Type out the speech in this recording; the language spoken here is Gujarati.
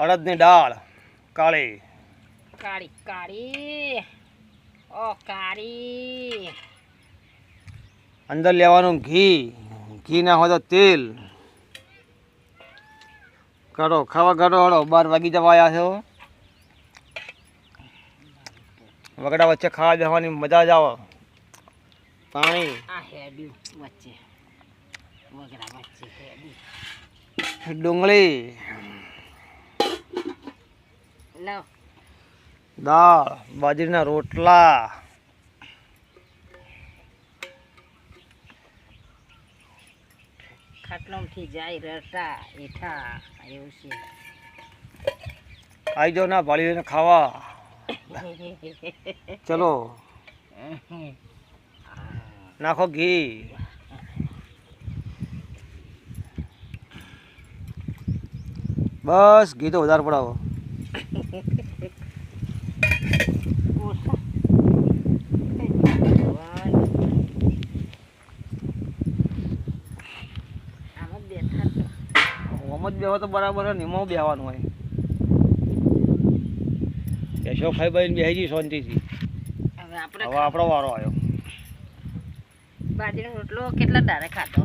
અડદની દાળ કાળી કાળી કાળી ઓ કાળી અંદર લેવાનું ઘી ઘી ના હોય તો તેલ કરો ખાવા કરો હળો 12 વાગી જવા આવ્યા છો વગડા વચ્ચે ખાવા જવાની મજા જ આવે પાણી આ હેડ્યું વચ્ચે વગડા વચ્ચે હેડ્યું ડુંગળી લો દાળ બાજરીના રોટલા ખાટલોમથી જાય રટા એઠા એવું છે આવી જાઓ ના ભાળીને ખાવા ચલો નાખો ઘી બસ ઘી તો વધારે પડાવો ઓમ જ બેહો તો બરાબર હોય નિમો બેહવાનું હોય કેશો ખાઈ બાઈને બેસી જઈ શાંતિથી હવે આપણે હવે આપણો વારો આવ્યો બાજરીનો રોટલો કેટલા દાડે ખાતો